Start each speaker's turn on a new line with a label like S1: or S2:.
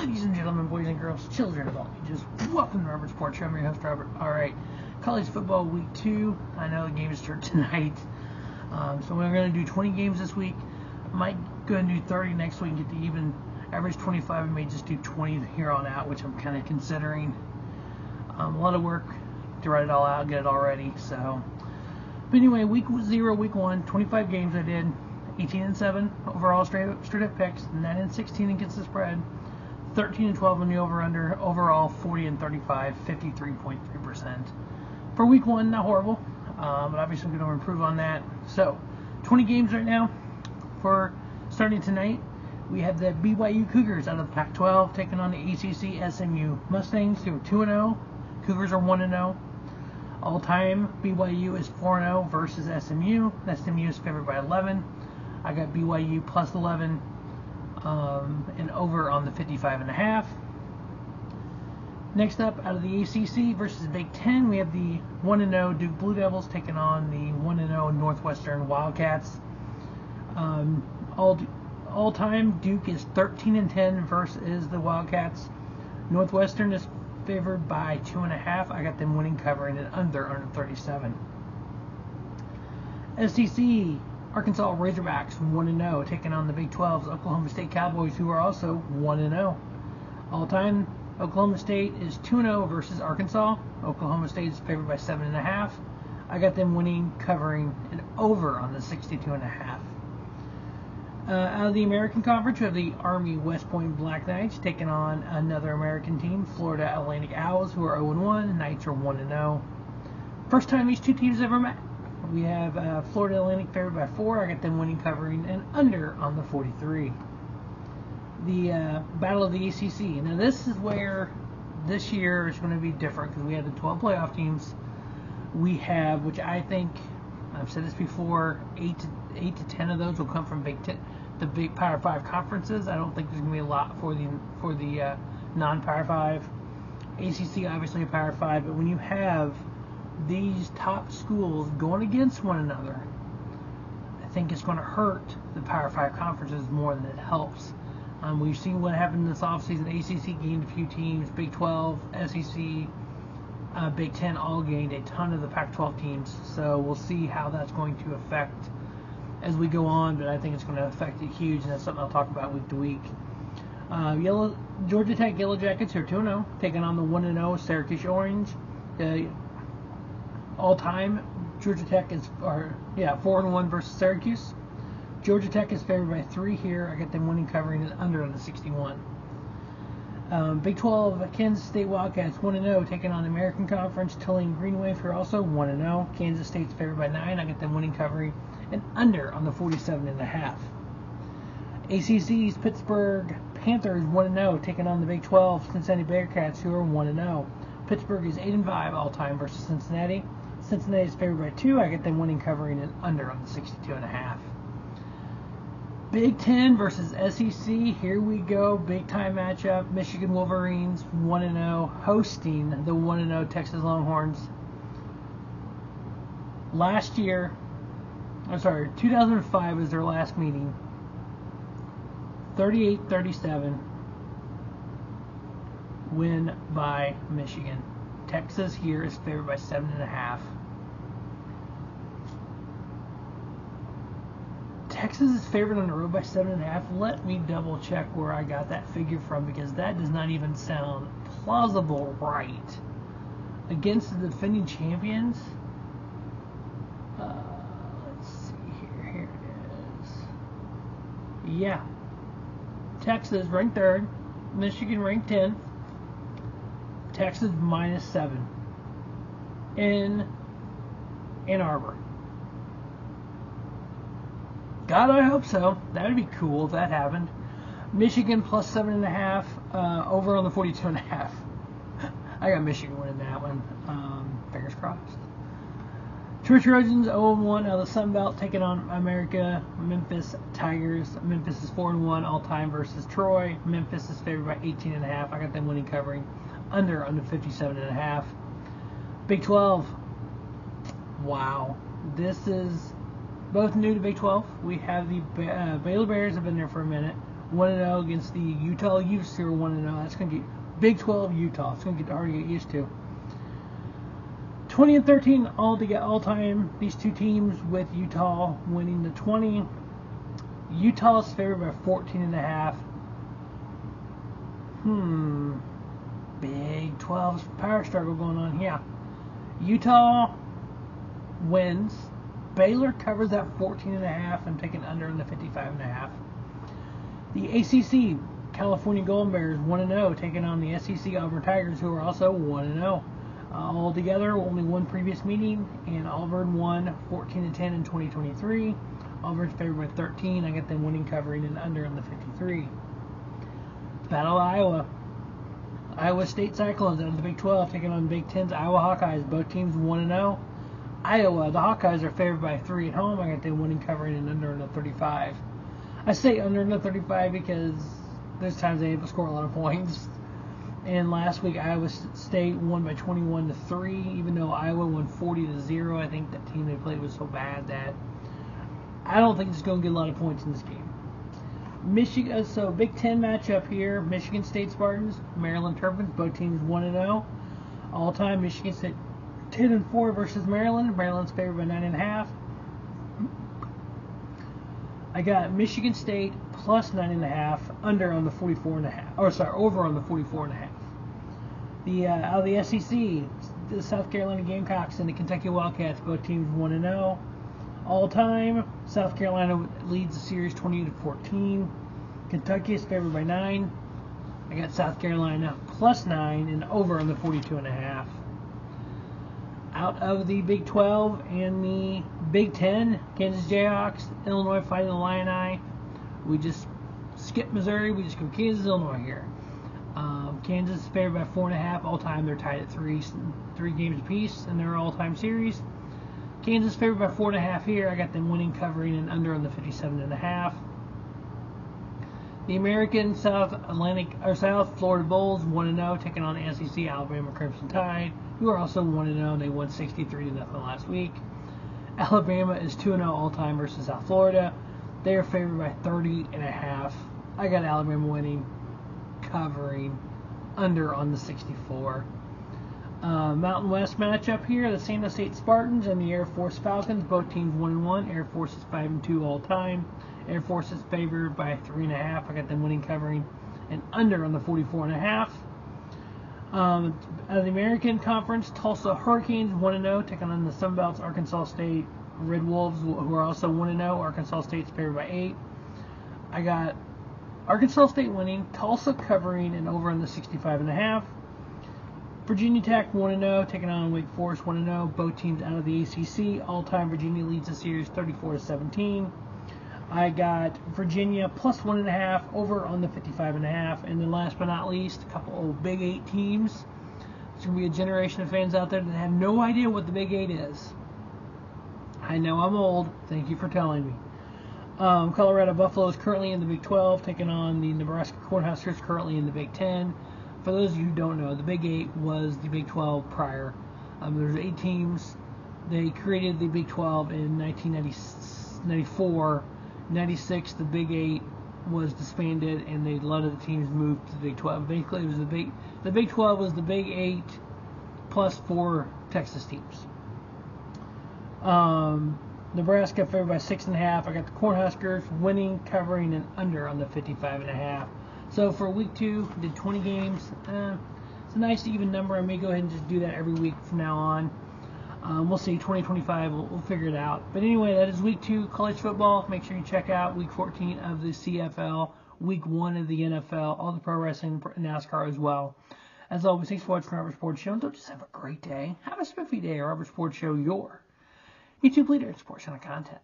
S1: Ladies and gentlemen, boys and girls, children of all ages, welcome to Robert Sports Show. I'm your host, Robert. Alright, college football week 2. I know the games start tonight. So we're going to do 20 games this week. I might go and do 30 next week and get to even average 25. I may just do 20 here on out, which I'm kind of considering. A lot of work to write it all out, get it all ready. So, but anyway, week 0, week 1, 25 games I did. 18-7 overall straight up picks, 9-16 against the spread, 13-12 on the over/under. Overall 40-35, 53.3%. For week 1, not horrible, but obviously we're going to improve on that. So 20 games right now. For starting tonight, we have the BYU Cougars out of the Pac-12 taking on the ACC SMU Mustangs, who are 2-0. Cougars are 1-0. All-time BYU is 4-0 versus SMU. SMU is favored by 11. I got BYU plus 11 and over on the 55.5. Next up, out of the ACC versus Big Ten, we have the 1-0 Duke Blue Devils taking on the 1-0 Northwestern Wildcats. All-time, Duke is 13-10 versus the Wildcats. Northwestern is favored by 2.5. I got them winning, covering it under 37. SEC, Arkansas Razorbacks 1-0 taking on the Big 12's Oklahoma State Cowboys, who are also 1-0. All-time, Oklahoma State is 2-0 versus Arkansas. Oklahoma State is favored by 7.5. I got them winning, covering an over on the 62.5. Out of the American Conference, we have the Army West Point Black Knights taking on another American team, Florida Atlantic Owls, who are 0-1. Knights are 1-0. First time these two teams ever met. We have Florida Atlantic favored by 4. I got them winning, covering and under on the 43. The Battle of the ACC. Now this is where this year is going to be different because we have the 12 playoff teams. We have, which I think, I've said this before, 8 to 10 of those will come from the big Power 5 conferences. I don't think there's going to be a lot for the non-Power 5. ACC obviously a Power 5, but when you have these top schools going against one another, I think it's going to hurt the Power 5 conferences more than it helps. We've seen what happened this offseason. ACC gained a few teams. Big 12, SEC, Big 10 all gained a ton of the Pac-12 teams. So we'll see how that's going to affect as we go on, but I think it's going to affect it huge, and that's something I'll talk about week to week. Georgia Tech Yellow Jackets are 2-0, taking on the 1-0 Syracuse Orange. All-time, Georgia Tech is 4-1 versus Syracuse. Georgia Tech is favored by 3 here. I got them winning, covering it under on the 61. Big 12, Kansas State Wildcats 1-0 taking on the American Conference. Tulane Green Wave here also 1-0. Kansas State's favored by 9. I got them winning, covering and under on the 47.5. ACC's Pittsburgh Panthers 1-0 taking on the Big 12 Cincinnati Bearcats, who are 1-0. Pittsburgh is 8-5 all-time versus Cincinnati. Cincinnati is favored by 2. I get them winning, covering and under on the 62.5. Big 10 versus SEC. Here we go. Big time matchup. Michigan Wolverines 1-0 hosting the 1-0 Texas Longhorns. 2005 was their last meeting. 38-37. Win by Michigan. Texas here is favored by 7.5. Texas is favored on the road by 7.5. Let me double check where I got that figure from, because that does not even sound plausible right. Against the defending champions. Let's see here. Here it is. Yeah. Texas ranked 3rd. Michigan ranked 10th. Texas -7 in Ann Arbor. God, I hope so. That would be cool if that happened. Michigan plus 7.5, over on the 42.5. I got Michigan winning that one. Fingers crossed. True Trojans 0-1 out of the Sun Belt taking on America. Memphis Tigers. Memphis is 4-1 all time versus Troy. Memphis is favored by 18.5. I got them winning, covering under on the 57.5. Big 12. Wow. This is both new to Big 12. We have the Baylor Bears have been there for a minute. 1-0 against the Utah Utes, who are 1-0. That's going to get Big 12 Utah. It's going to get hard to get used to. 20-13 all time. These two teams with Utah winning the 20. Utah's favored by 14.5. Big 12 power struggle going on here. Utah wins. Baylor covers that 14.5 and taking under in the 55.5. The ACC, California Golden Bears 1-0 taking on the SEC Auburn Tigers, who are also 1-0. All together, only one previous meeting, and Auburn won 14-10 in 2023. Auburn's favored by 13. I got them winning, covering, and under in the 53. Battle of Iowa. Iowa State Cyclones out of the Big 12 taking on Big 10's Iowa Hawkeyes. Both teams 1-0. Iowa, the Hawkeyes are favored by 3 at home. I got them winning, covering, and under in the 35. I say under in the 35 because there's times they able to score a lot of points. And last week, Iowa State won by 21-3, even though Iowa won 40-0. I think that team they played was so bad that I don't think it's going to get a lot of points in this game. Michigan, so Big Ten matchup here: Michigan State Spartans, Maryland Terrapins. Both teams 1-0. All time, Michigan State 10-4 versus Maryland. Maryland's favored by 9.5. I got Michigan State plus 9.5, under on the 44.5. Or sorry, over on the 44.5. The out of the SEC, the South Carolina Gamecocks and the Kentucky Wildcats, both teams 1-0. All time, South Carolina leads the series 20-14. Kentucky is favored by 9. I got South Carolina plus 9 and over on the 42.5. Out of the Big 12 and the Big 10, Kansas Jayhawks, Illinois fighting the Illini. We just skip Missouri. We just go Kansas, Illinois here. Kansas is favored by 4.5. All time, they're tied at 3 games apiece in their all-time series. Kansas favored by 4.5 here. I got them winning, covering, and under on the 57.5. The American South Florida Bulls 1-0 taking on the SEC Alabama Crimson Tide, who are also 1-0. They won 63-0 last week. Alabama is 2-0 all-time versus South Florida. They are favored by 30.5. I got Alabama winning, covering, under on the 64. Mountain West matchup here: the San Diego State Spartans and the Air Force Falcons. Both teams 1-1. Air Force is 5-2 all time. Air Force is favored by 3.5. I got them winning, covering, and under on the 44.5. Out of the American Conference, Tulsa Hurricanes 1-0 taking on the Sunbelt's Arkansas State Red Wolves, who are also 1-0. Arkansas State's favored by 8. I got Arkansas State winning, Tulsa covering, and over on the 65.5. Virginia Tech 1-0 taking on Wake Forest 1-0. Both teams out of the ACC. All-time, Virginia leads the series 34-17. I got Virginia plus 1.5 over on the 55.5. And then last but not least, a couple of Big 8 teams. There's going to be a generation of fans out there that have no idea what the Big 8 is. I know I'm old. Thank you for telling me. Colorado Buffalo is currently in the Big 12, taking on the Nebraska Cornhuskers, currently in the Big 10. For those of you who don't know, the Big 8 was the Big 12 prior. There's 8 teams. They created the Big 12 in 1994. 96, the Big 8 was disbanded, and a lot of the teams moved to the Big 12. Basically, it was the Big 12 was the Big 8 plus 4 Texas teams. Nebraska favored by 6.5. I got the Cornhuskers winning, covering, and under on the 55.5. So for week 2, did 20 games. It's a nice even number. I may go ahead and just do that every week from now on. We'll see. 2025, we'll figure it out. But anyway, that is week 2 college football. Make sure you check out week 14 of the CFL, week 1 of the NFL, all the pro wrestling, NASCAR as well. As always, thanks for watching Robert Sports Show. And don't just have a great day. Have a spiffy day. Robert Sports Show, your YouTube leader in sports channel content.